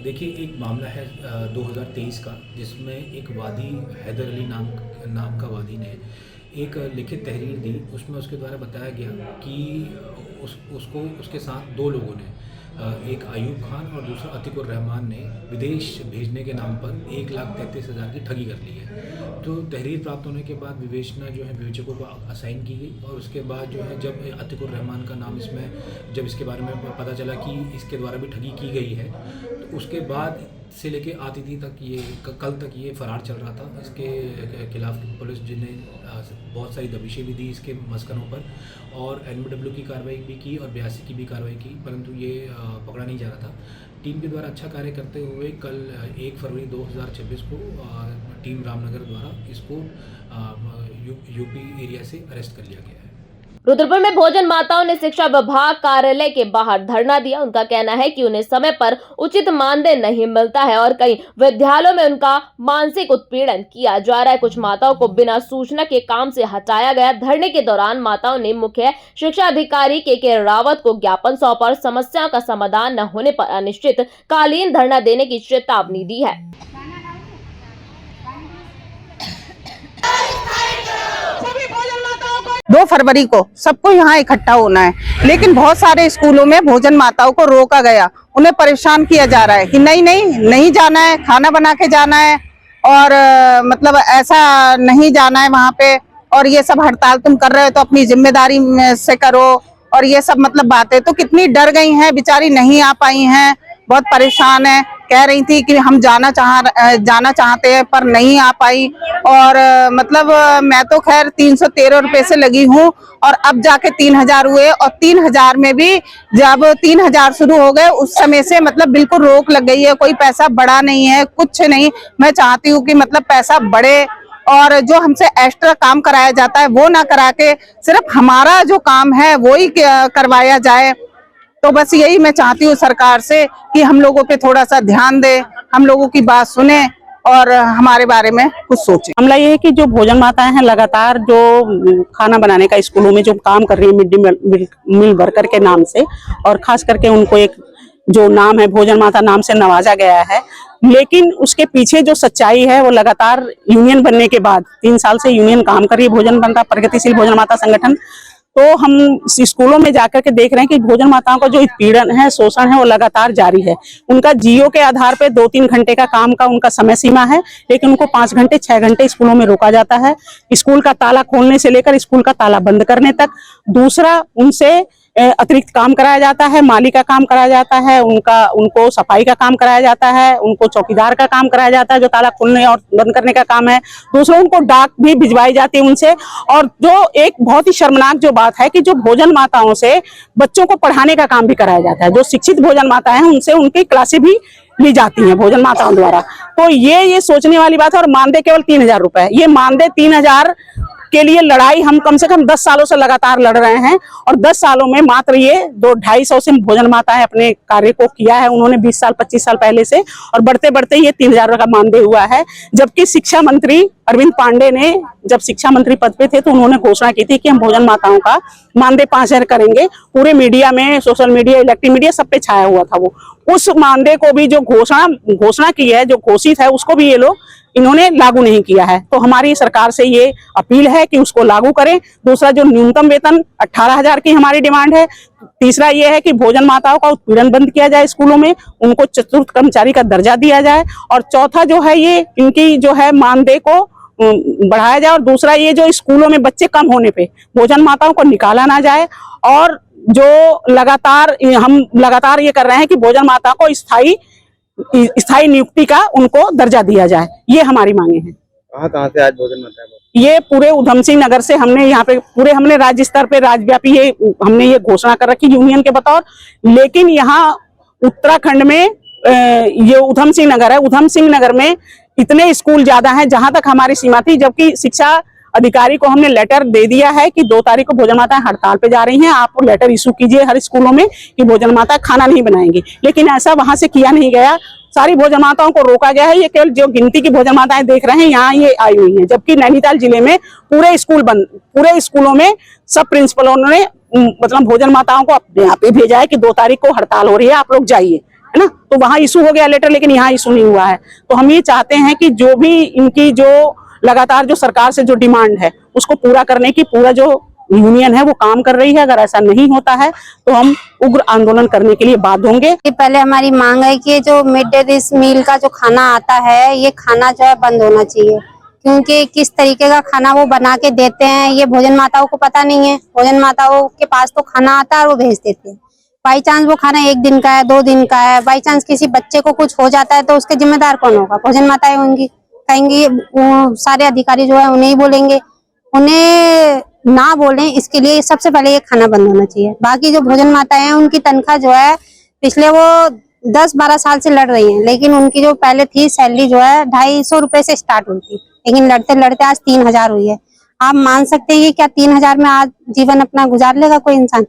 देखिए, एक मामला है 2023 का, जिसमें एक वादी हैदर अली नाम का वादी ने एक लिखित तहरीर दी। उसमें उसके द्वारा बताया गया कि उसको उसके साथ दो लोगों ने, एक अयूब खान और दूसरा अतिकुर रहमान ने विदेश भेजने के नाम पर 1,33,000 की ठगी कर ली है। तो तहरीर प्राप्त होने के बाद विवेचना जो है विवेचकों को असाइन की गई और उसके बाद जो है जब अतिकुर रहमान का नाम जब इसके बारे में पता चला कि इसके द्वारा भी ठगी की गई है, तो उसके बाद से लेके आतिथि तक कल तक ये फरार चल रहा था। इसके खिलाफ पुलिस ने बहुत सारी दबिशें भी दी इसके मस्करों पर और NBW की कार्रवाई भी की और 82 की भी कार्रवाई की, परंतु ये पकड़ा नहीं जा रहा था। टीम के द्वारा अच्छा कार्य करते हुए कल 1 फरवरी 2026 को टीम रामनगर द्वारा इसको यूपी एरिया से अरेस्ट कर लिया गया है। रुद्रपुर में भोजन माताओं ने शिक्षा विभाग कार्यालय के बाहर धरना दिया। उनका कहना है कि उन्हें समय पर उचित मानदेय नहीं मिलता है और कई विद्यालयों में उनका मानसिक उत्पीड़न किया जा रहा है। कुछ माताओं को बिना सूचना के काम से हटाया गया। धरने के दौरान माताओं ने मुख्य शिक्षा अधिकारी के रावत को ज्ञापन सौंपा और समस्याओं का समाधान न होने पर अनिश्चितकालीन धरना देने की चेतावनी दी है। 2 फरवरी को सबको यहाँ इकट्ठा होना है, लेकिन बहुत सारे स्कूलों में भोजन माताओं को रोका गया। उन्हें परेशान किया जा रहा है कि नहीं जाना है, खाना बना के जाना है और मतलब ऐसा नहीं जाना है वहाँ पे, और ये सब हड़ताल तुम कर रहे हो तो अपनी जिम्मेदारी से करो, और ये सब मतलब बातें। तो कितनी डर गई हैं बेचारी, नहीं आ पाई हैं, बहुत परेशान है। कह रही थी कि हम जाना चाहते हैं पर नहीं आ पाई। और मतलब मैं तो खैर 313 रुपए से लगी हूँ और अब जाके 3000 हुए, और 3000 में भी जब 3000 शुरू हो गए उस समय से मतलब बिल्कुल रोक लग गई है। कोई पैसा बढ़ा नहीं है, कुछ नहीं। मैं चाहती हूँ कि मतलब पैसा बढ़े और जो हमसे एक्स्ट्रा काम कराया जाता है वो ना करा के सिर्फ हमारा जो काम है वो ही करवाया जाए। तो बस यही मैं चाहती हूँ सरकार से कि हम लोगों पे थोड़ा सा ध्यान दे, हम लोगों की बात सुने और हमारे बारे में कुछ सोचे। मामला ये है कि जो भोजन माताएं हैं लगातार जो खाना बनाने का स्कूलों में जो काम कर रही है मिड डे मील वर्कर के नाम से, और खास करके उनको एक जो नाम है भोजन माता नाम से नवाजा गया है, लेकिन उसके पीछे जो सच्चाई है वो लगातार यूनियन बनने के बाद 3 साल से यूनियन काम कर रही है भोजन माता प्रगतिशील भोजन माता संगठन। तो हम स्कूलों में जाकर के देख रहे हैं कि भोजन माताओं का जो उत्पीड़न है, शोषण है, वो लगातार जारी है। उनका जियो के आधार पे 2-3 घंटे का काम का उनका समय सीमा है, लेकिन उनको 5 घंटे 6 घंटे स्कूलों में रोका जाता है, स्कूल का ताला खोलने से लेकर स्कूल का ताला बंद करने तक। दूसरा, उनसे अतिरिक्त काम कराया जाता है, माली का काम कराया जाता है, उनको सफाई का काम कराया जाता है, उनको चौकीदार का काम कराया जाता है जो ताला खोलने और बंद करने का काम है। दूसरा, उनको डाक भी भिजवाई जाती है उनसे। और जो एक बहुत ही शर्मनाक जो बात है कि जो भोजन माताओं से बच्चों को पढ़ाने का काम भी कराया जाता है। जो शिक्षित भोजन माता है उनसे उनकी क्लासें भी ली जाती हैं भोजन माताओं द्वारा। तो ये सोचने वाली बात है। और मानदेय केवल 3000 रुपए। ये मानदेय 3000 के लिए लड़ाई हम कम से कम 10 सालों से लगातार लड़ रहे हैं, और 10 सालों में मात्र ये 200-250 से भोजन माताएं अपने कार्य को किया है उन्होंने 20 साल 25 साल पहले से, और बढ़ते बढ़ते ये 3000 रुपए का मानदेय हुआ है। जबकि शिक्षा मंत्री अरविंद पांडे ने जब शिक्षा मंत्री पद पे थे तो उन्होंने घोषणा की थी कि हम भोजन माताओं का मानदेय 5000 करेंगे। पूरे मीडिया में, सोशल मीडिया, इलेक्ट्रिक मीडिया सब पे छाया हुआ था वो। उस मानदेय को भी जो घोषणा की है, जो घोषित है, उसको भी ये लोग इन्होंने लागू नहीं किया है। तो हमारी सरकार से ये अपील है कि उसको लागू करें। दूसरा, जो न्यूनतम वेतन 18,000 की हमारी डिमांड है। तीसरा ये है कि भोजन माताओं का उत्पीड़न बंद किया जाए स्कूलों में, उनको चतुर्थ कर्मचारी का दर्जा दिया जाए। और चौथा जो है ये इनकी जो है मानदेय को बढ़ाया जाए। और दूसरा, ये जो स्कूलों में बच्चे कम होने पे भोजन माताओं को निकाला ना जाए। और जो हम लगातार ये कर रहे हैं कि भोजन माताओं को स्थायी नियुक्ति का उनको दर्जा दिया जाए, ये हमारी मांगे हैं। कहाँ से आज भोजन माता है? ये पूरे उधम सिंह नगर से हमने यहाँ पे हमने राज्य स्तर पे राज्यव्यापी हमने ये घोषणा कर रखी यूनियन के बतौर। लेकिन यहाँ उत्तराखंड में ये उधम सिंह नगर है। उधम सिंह नगर में इतने स्कूल ज्यादा हैं जहां तक हमारी सीमा थी, जबकि शिक्षा अधिकारी को हमने लेटर दे दिया है कि 2 तारीख को भोजन माताएं हड़ताल पे जा रही हैं, आप लेटर इशू कीजिए हर स्कूलों में कि भोजन माता खाना नहीं बनाएंगी। लेकिन ऐसा वहां से किया नहीं गया, सारी भोजन माताओं को रोका गया है। ये केवल जो गिनती की भोजन माताएं देख रहे हैं यहाँ ये आई हुई हैं, जबकि नैनीताल जिले में पूरे स्कूल बंद, पूरे स्कूलों में सब प्रिंसिपलों ने मतलब भोजन माताओं को अपने यहाँ पे भेजा है कि 2 तारीख को हड़ताल हो रही है, आप लोग जाइए, है ना। तो वहां इशू हो गया लेटर, लेकिन यहाँ इशू नहीं हुआ है। तो हम ये चाहते हैं कि जो भी इनकी जो लगातार जो सरकार से जो डिमांड है उसको पूरा करने की पूरा जो यूनियन है वो काम कर रही है। अगर ऐसा नहीं होता है तो हम उग्र आंदोलन करने के लिए बाध्य होंगे। पहले हमारी मांग है कि जो मिड डे मील का जो खाना आता है ये खाना जो है बंद होना चाहिए, क्योंकि किस तरीके का खाना वो बना के देते हैं ये भोजन माताओं को पता नहीं है। भोजन माताओं के पास तो खाना आता है और वो भेज देते हैं। बाई चांस वो खाना 1 दिन का है, 2 दिन का है, बाई चांस किसी बच्चे को कुछ हो जाता है तो उसके जिम्मेदार कौन होगा? भोजन माताएं होंगी, कहेंगी वो सारे अधिकारी जो है उन्हें ही बोलेंगे। उन्हें ना बोलें इसके लिए सबसे पहले ये खाना बंद होना चाहिए। बाकी जो भोजन माताएं हैं उनकी तनख्वाह जो है पिछले वो 10-12 साल से लड़ रही हैं, लेकिन उनकी जो पहले थी सैलरी जो है 250 रुपए से स्टार्ट हुई थी, लेकिन लड़ते लड़ते आज 3000 हुई है। आप मान सकते हैं क्या 3000 में आज जीवन अपना गुजार लेगा कोई इंसान?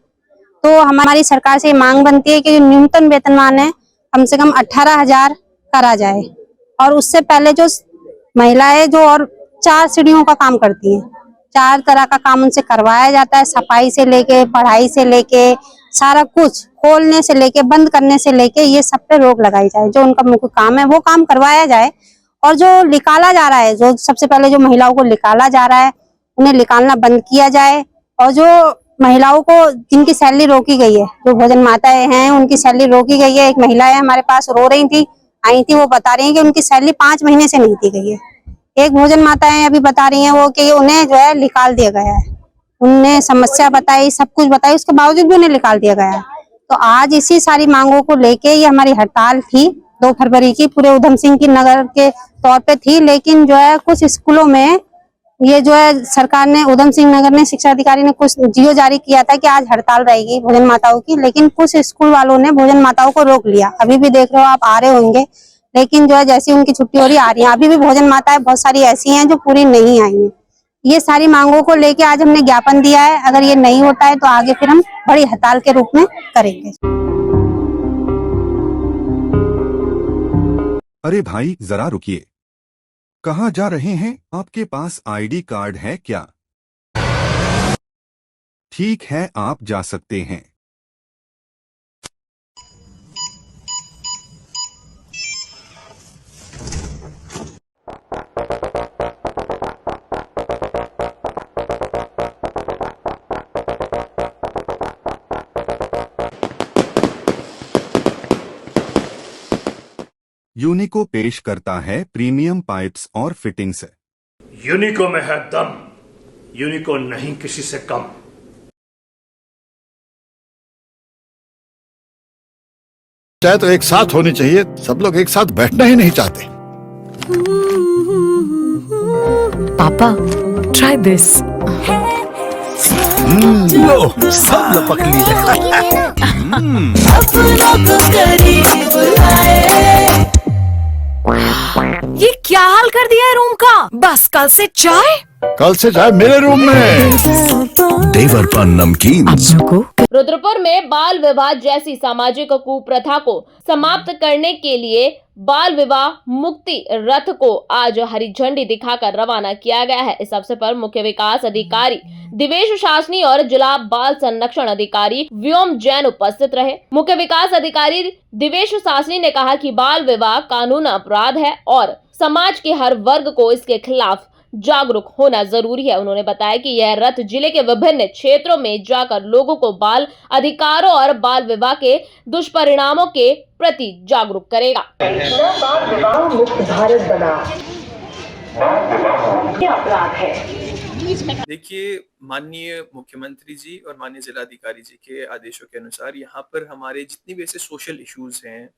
तो हमारी सरकार से मांग बनती है कि जो न्यूनतम वेतनमान है कम से कम 18,000 करा जाए, और उससे पहले जो महिलाएं जो और 4 सीढ़ियों का काम करती हैं, 4 तरह का काम उनसे करवाया जाता है, सफाई से लेके, पढ़ाई से लेके, सारा कुछ खोलने से लेके, बंद करने से लेके, ये सब पे रोक लगाई जाए। जो उनका मुख्य काम है वो काम करवाया जाए, और जो निकाला जा रहा है, जो सबसे पहले जो महिलाओं को निकाला जा रहा है उन्हें निकालना बंद किया जाए। और जो महिलाओं को जिनकी सैलरी रोकी गई है, जो भोजन माताएं हैं उनकी सैलरी रोकी गई है। एक महिला है हमारे पास रो रही थी, आई थी, वो बता रही है कि उनकी सैलरी 5 महीने से नहीं दी गई है। एक भोजन माताएं अभी बता रही हैं वो कि उन्हें जो है निकाल दिया गया है। उनने समस्या बताई, सब कुछ बताई, उसके बावजूद भी उन्हें निकाल दिया गया है। तो आज इसी सारी मांगों को लेके ये हमारी हड़ताल थी 2 फरवरी की, पूरे उधम सिंह की नगर के तौर पे थी। लेकिन जो है कुछ स्कूलों में ये जो है सरकार ने, उधम सिंह नगर ने, शिक्षा अधिकारी ने कुछ जियो जारी किया था कि आज हड़ताल रहेगी भोजन माताओं की, लेकिन कुछ स्कूल वालों ने भोजन माताओं को रोक लिया। अभी भी देख रहे हो आप, आ रहे होंगे, लेकिन जो है जैसी उनकी छुट्टी हो रही आ रही है। अभी भी भोजन माताएं बहुत सारी ऐसी हैं जो पूरी नहीं आई हैं। ये सारी मांगों को लेके आज हमने ज्ञापन दिया है। अगर ये नहीं होता है तो आगे फिर हम बड़ी हड़ताल के रूप में करेंगे। अरे भाई जरा रुकिए, कहाँ जा रहे हैं? आपके पास आईडी कार्ड है क्या? ठीक है, आप जा सकते हैं। यूनिको पेश करता है प्रीमियम पाइप्स और फिटिंग्स। यूनिको में है दम, यूनिको नहीं किसी से कम। चाहे तो एक साथ होनी चाहिए, सब लोग एक साथ बैठना ही नहीं चाहते। पापा, ट्राई दिस। लो, सब लपक लिए। ये क्या हाल कर दिया है रूम का? बस कल से चाय मेरे रूम में। देवर पान नमकीन। रुद्रपुर में बाल विवाह जैसी सामाजिक कुप्रथा को समाप्त करने के लिए बाल विवाह मुक्ति रथ को आज हरी झंडी दिखाकर रवाना किया गया है। इस अवसर पर मुख्य विकास अधिकारी दिवेश शासनी और जिला बाल संरक्षण अधिकारी व्योम जैन उपस्थित रहे। मुख्य विकास अधिकारी दिवेश शासनी ने कहा कि बाल विवाह कानून अपराध है और समाज के हर वर्ग को इसके खिलाफ जागरूक होना जरूरी है। उन्होंने बताया कि यह रथ जिले के विभिन्न क्षेत्रों में जाकर लोगों को बाल अधिकारों और बाल विवाह के दुष्परिणामों के प्रति जागरूक करेगा। बाल विवाह मुक्त भारत बना, ये अपराध है। देखिए, माननीय मुख्यमंत्री जी और माननीय जिलाधिकारी जी के आदेशों के अनुसार यहाँ पर हमारे जितनी भी ऐसे सोशल इश्यूज हैं,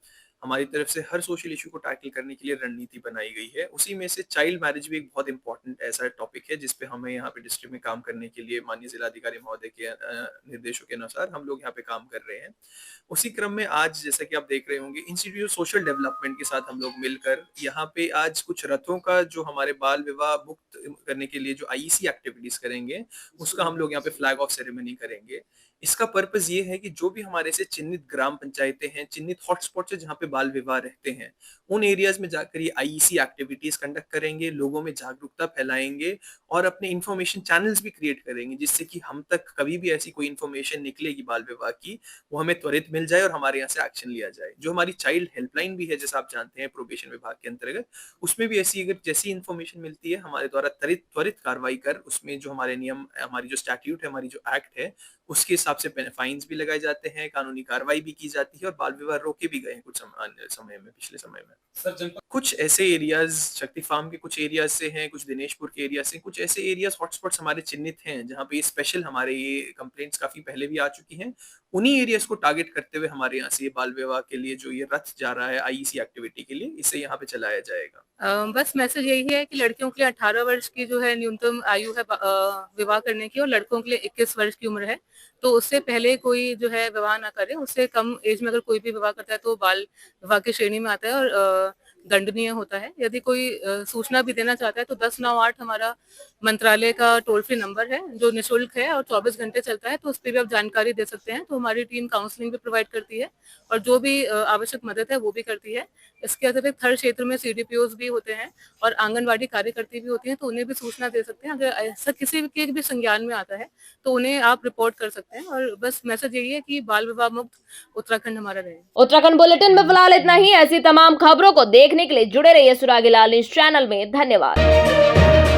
हमारी तरफ से हर सोशल इशू को टैकल करने के लिए रणनीति बनाई गई है। उसी में से चाइल्ड मैरिज भी एक बहुत इंपॉर्टेंट ऐसा टॉपिक है जिसपे हमें यहाँ पे डिस्ट्रिक्ट में काम करने के लिए माननीय जिलाधिकारी महोदय के निर्देशों के अनुसार हम लोग यहाँ पे काम कर रहे हैं। उसी क्रम में आज जैसा कि आप देख रहे होंगे इंस्टीट्यूट सोशल डेवलपमेंट के साथ हम लोग मिलकर यहाँ पे आज कुछ रथों का जो हमारे बाल विवाह मुक्त करने के लिए जो आईईसी एक्टिविटीज करेंगे उसका हम लोग यहाँ पे फ्लैग ऑफ सेरेमनी करेंगे। इसका पर्पस ये है कि जो भी हमारे से चिन्हित ग्राम पंचायतें हैं, चिन्हित हॉटस्पॉट है जहाँ पे बाल विवाह रहते हैं, उन एरियाज में जाकर ये आईईसी एक्टिविटीज कंडक्ट करेंगे, लोगों में जागरूकता फैलाएंगे और अपने इंफॉर्मेशन चैनल्स भी क्रिएट करेंगे जिससे कि हम तक कभी भी ऐसी कोई इंफॉर्मेशन निकलेगी बाल विवाह की वो हमें त्वरित मिल जाए और हमारे यहाँ से एक्शन लिया जाए। जो हमारी चाइल्ड हेल्पलाइन भी है जैसा आप जानते हैं प्रोबेशन विभाग के अंतर्गत, उसमें भी ऐसी अगर जैसी इंफॉर्मेशन मिलती है हमारे द्वारा त्वरित कार्रवाई कर उसमें जो हमारे नियम, हमारी जो स्टैट्यूट है, हमारी जो एक्ट है उसके हिसाब से फाइन्स भी लगाए जाते हैं, कानूनी कार्रवाई भी की जाती है और बाल विवाह रोके भी गए हैं कुछ समय में, पिछले समय में। सर कुछ ऐसे एरियाज शक्ति फार्म के कुछ एरियाज से हैं, कुछ दिनेशपुर के एरिया से, कुछ ऐसे एरियाज हॉटस्पॉट्स हमारे चिन्हित हैं जहाँ पे ये स्पेशल हमारे ये कंप्लेंट्स काफी पहले भी आ चुकी हैं। उन्हीं एरियाज को टारगेट करते हुए हमारे यहाँ से ये बाल विवाह के लिए जो ये रथ जा रहा है आईईसी एक्टिविटी के लिए, इसे यहाँ पे चलाया जाएगा। बस मैसेज यही है कि लड़कियों के लिए 18 वर्ष की जो है न्यूनतम आयु है विवाह करने की और लड़कों के लिए 21 वर्ष की उम्र है, तो उससे पहले कोई जो है विवाह ना करे। उससे कम एज में अगर कोई भी विवाह करता है तो बाल विवाह की श्रेणी में आता है और दंडनीय होता है। यदि कोई सूचना भी देना चाहता है तो 1098 हमारा मंत्रालय का टोल फ्री नंबर है जो निःशुल्क है और 24 घंटे चलता है, तो उस पर भी आप जानकारी दे सकते हैं। तो हमारी टीम काउंसलिंग भी प्रोवाइड करती है और जो भी आवश्यक मदद है वो भी करती है। इसके अतिरिक्त हर क्षेत्र में सीडीपीओज भी होते हैं और आंगनवाड़ी कार्यकर्ती भी होती हैं, तो उन्हें भी सूचना दे सकते हैं। अगर ऐसा किसी के भी संज्ञान में आता है तो उन्हें आप रिपोर्ट कर सकते हैं। और बस मैसेज यही है कि बाल विवाह मुक्त उत्तराखंड हमारा रहे। उत्तराखंड बुलेटिन में फिलहाल इतना ही। ऐसी तमाम खबरों को देखने के लिए जुड़े रहिए सुरागीलाल न्यूज चैनल में। धन्यवाद।